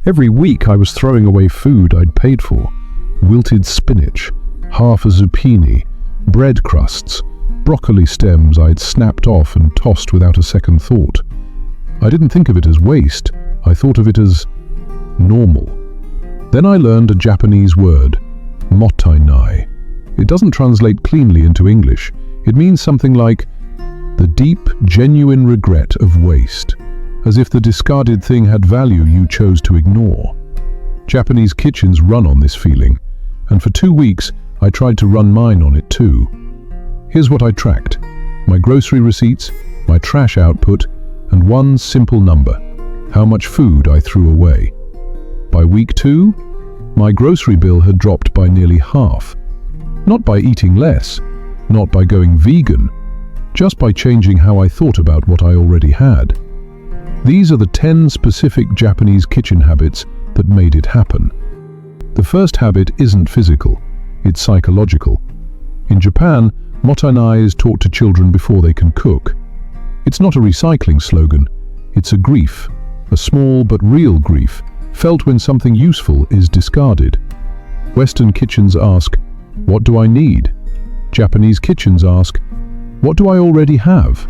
Every week I was throwing away food I'd paid for. Wilted spinach, half a zucchini, bread crusts, broccoli stems I'd snapped off and tossed without a second thought. I didn't think of it as waste, I thought of it as normal. Then I learned a Japanese word, Mottainai. It doesn't translate cleanly into English. It means something like the deep, genuine regret of waste, as if the discarded thing had value you chose to ignore. Japanese kitchens run on this feeling, and for 2 weeks I tried to run mine on it too. Here's what I tracked: my grocery receipts, my trash output, and one simple number: how much food I threw away. By week 2, my grocery bill had dropped by nearly half. Not by eating less, not by going vegan, just by changing how I thought about what I already had. These are the 10 specific Japanese kitchen habits that made it happen. The first habit isn't physical, it's psychological. In Japan, Mottainai is taught to children before they can cook. It's not a recycling slogan, it's a grief, a small but real grief, felt when something useful is discarded. Western kitchens ask, "What do I need?" Japanese kitchens ask, "What do I already have?"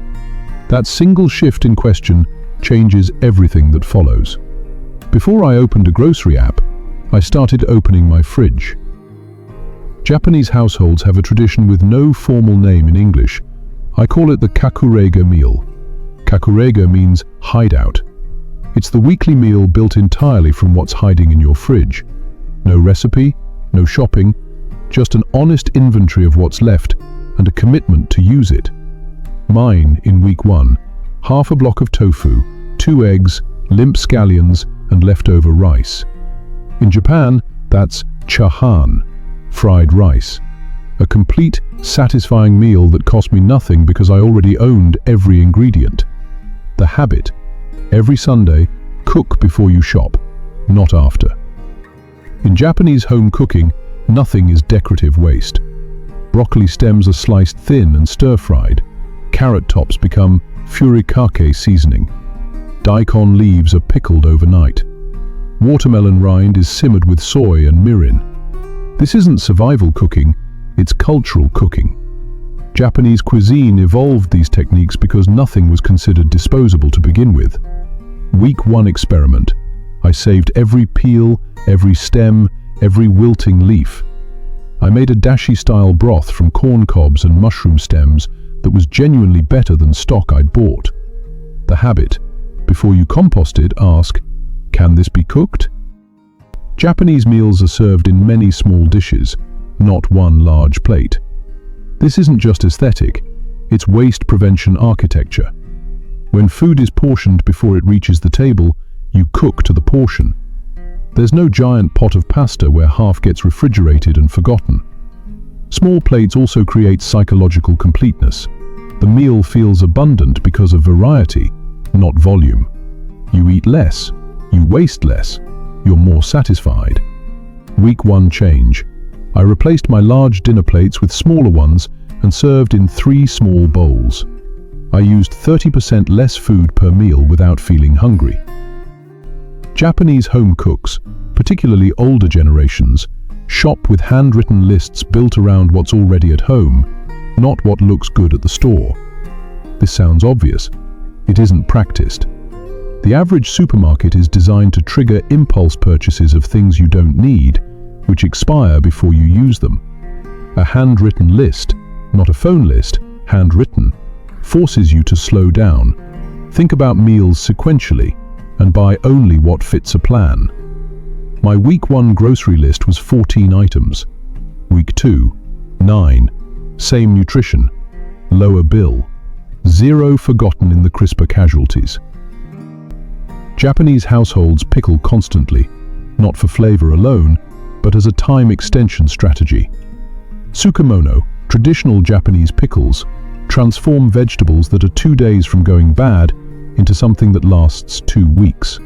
That single shift in question changes everything that follows. Before I opened a grocery app, I started opening my fridge. Japanese households have a tradition with no formal name in English. I call it the kakurega meal. Kakurega means hideout. It's the weekly meal built entirely from what's hiding in your fridge. No recipe, no shopping, just an honest inventory of what's left and a commitment to use it. Mine, in week 1, half a block of tofu, 2 eggs, limp scallions, and leftover rice. In Japan, that's chahan, fried rice. A complete, satisfying meal that cost me nothing because I already owned every ingredient. The habit: every Sunday, cook before you shop, not after. In Japanese home cooking, nothing is decorative waste. Broccoli stems are sliced thin and stir-fried. Carrot tops become furikake seasoning. Daikon leaves are pickled overnight. Watermelon rind is simmered with soy and mirin. This isn't survival cooking, it's cultural cooking. Japanese cuisine evolved these techniques because nothing was considered disposable to begin with. Week 1 experiment. I saved every peel, every stem, every wilting leaf. I made a dashi-style broth from corn cobs and mushroom stems that was genuinely better than stock I'd bought. The habit: before you compost it, ask, "Can this be cooked?" Japanese meals are served in many small dishes, not one large plate. This isn't just aesthetic, it's waste prevention architecture. When food is portioned before it reaches the table, you cook to the portion. There's no giant pot of pasta where half gets refrigerated and forgotten. Small plates also create psychological completeness. The meal feels abundant because of variety, not volume. You eat less, you waste less, you're more satisfied. Week 1 change. I replaced my large dinner plates with smaller ones and served in 3 small bowls. I used 30% less food per meal without feeling hungry. Japanese home cooks, particularly older generations, shop with handwritten lists built around what's already at home, not what looks good at the store. This sounds obvious. It isn't practiced. The average supermarket is designed to trigger impulse purchases of things you don't need, which expire before you use them. A handwritten list, not a phone list, handwritten, forces you to slow down, think about meals sequentially, and buy only what fits a plan. My week 1 grocery list was 14 items. Week 2, 9. Same nutrition, lower bill, 0 forgotten in the crisper casualties. Japanese households pickle constantly, not for flavor alone, but as a time extension strategy. Tsukemono, traditional Japanese pickles, transform vegetables that are 2 days from going bad into something that lasts 2 weeks.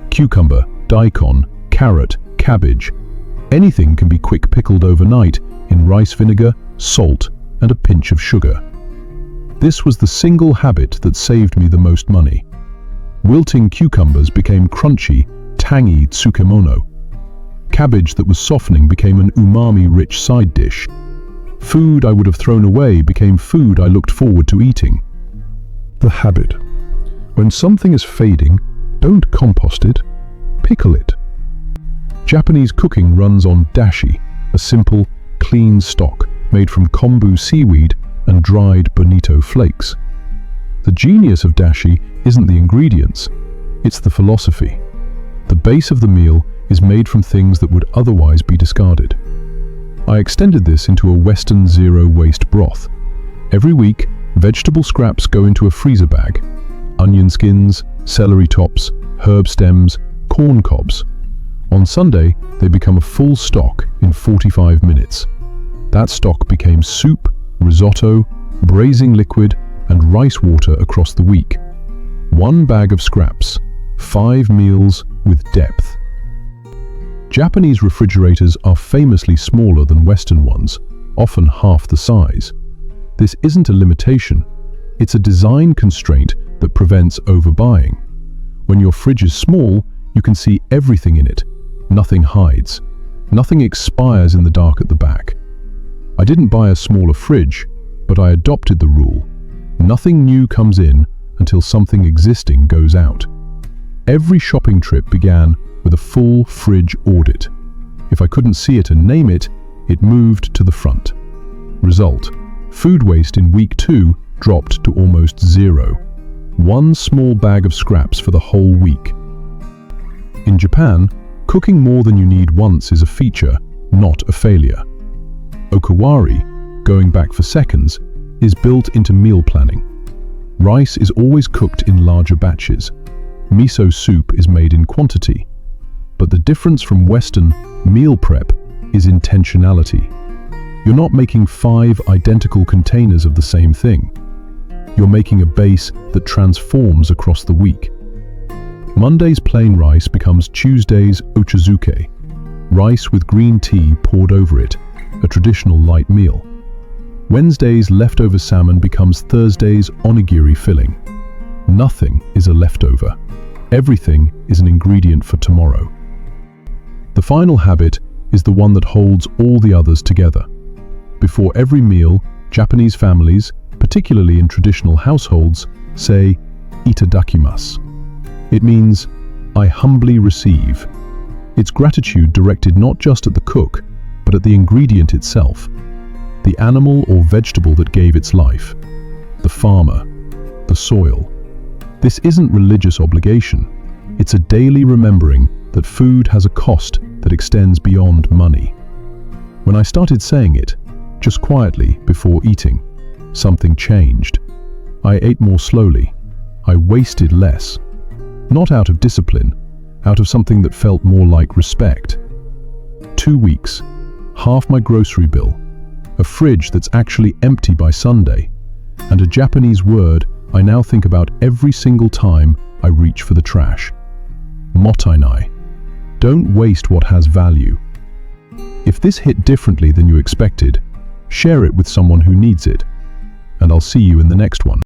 Cucumber, daikon, carrot, cabbage. Anything can be quick pickled overnight in rice vinegar, salt, and a pinch of sugar. This was the single habit that saved me the most money. Wilting cucumbers became crunchy, tangy tsukemono. Cabbage that was softening became an umami-rich side dish. Food I would have thrown away became food I looked forward to eating. The habit. When something is fading, don't compost it, pickle it. Japanese cooking runs on dashi, a simple, clean stock made from kombu seaweed and dried bonito flakes. The genius of dashi isn't the ingredients, it's the philosophy. The base of the meal is made from things that would otherwise be discarded. I extended this into a Western zero-waste broth. Every week, vegetable scraps go into a freezer bag. Onion skins, celery tops, herb stems, corn cobs. On Sunday, they become a full stock in 45 minutes. That stock became soup, risotto, braising liquid, and rice water across the week. One bag of scraps, 5 meals with depth. Japanese refrigerators are famously smaller than Western ones, often half the size. This isn't a limitation, it's a design constraint that prevents overbuying. When your fridge is small, you can see everything in it. Nothing hides. Nothing expires in the dark at the back. I didn't buy a smaller fridge, but I adopted the rule. Nothing new comes in until something existing goes out. Every shopping trip began with a full fridge audit. If I couldn't see it and name it, it moved to the front. Result: food waste in week 2 dropped to almost zero. One small bag of scraps for the whole week. In Japan, cooking more than you need once is a feature, not a failure. Okawari, going back for seconds, is built into meal planning. Rice is always cooked in larger batches. Miso soup is made in quantity. But the difference from Western meal prep is intentionality. You're not making 5 identical containers of the same thing. You're making a base that transforms across the week. Monday's plain rice becomes Tuesday's ochazuke, rice with green tea poured over it, a traditional light meal. Wednesday's leftover salmon becomes Thursday's onigiri filling. Nothing is a leftover. Everything is an ingredient for tomorrow. The final habit is the one that holds all the others together. Before every meal, Japanese families, particularly in traditional households, say "itadakimasu." It means, "I humbly receive." It's gratitude directed not just at the cook, but at the ingredient itself. The animal or vegetable that gave its life. The farmer. The soil. This isn't religious obligation. It's a daily remembering that food has a cost that extends beyond money. When I started saying it, just quietly before eating, something changed. I ate more slowly. I wasted less. Not out of discipline, out of something that felt more like respect. 2 weeks, half my grocery bill, a fridge that's actually empty by Sunday, and a Japanese word I now think about every single time I reach for the trash. Mottainai. Don't waste what has value. If this hit differently than you expected, share it with someone who needs it, and I'll see you in the next one.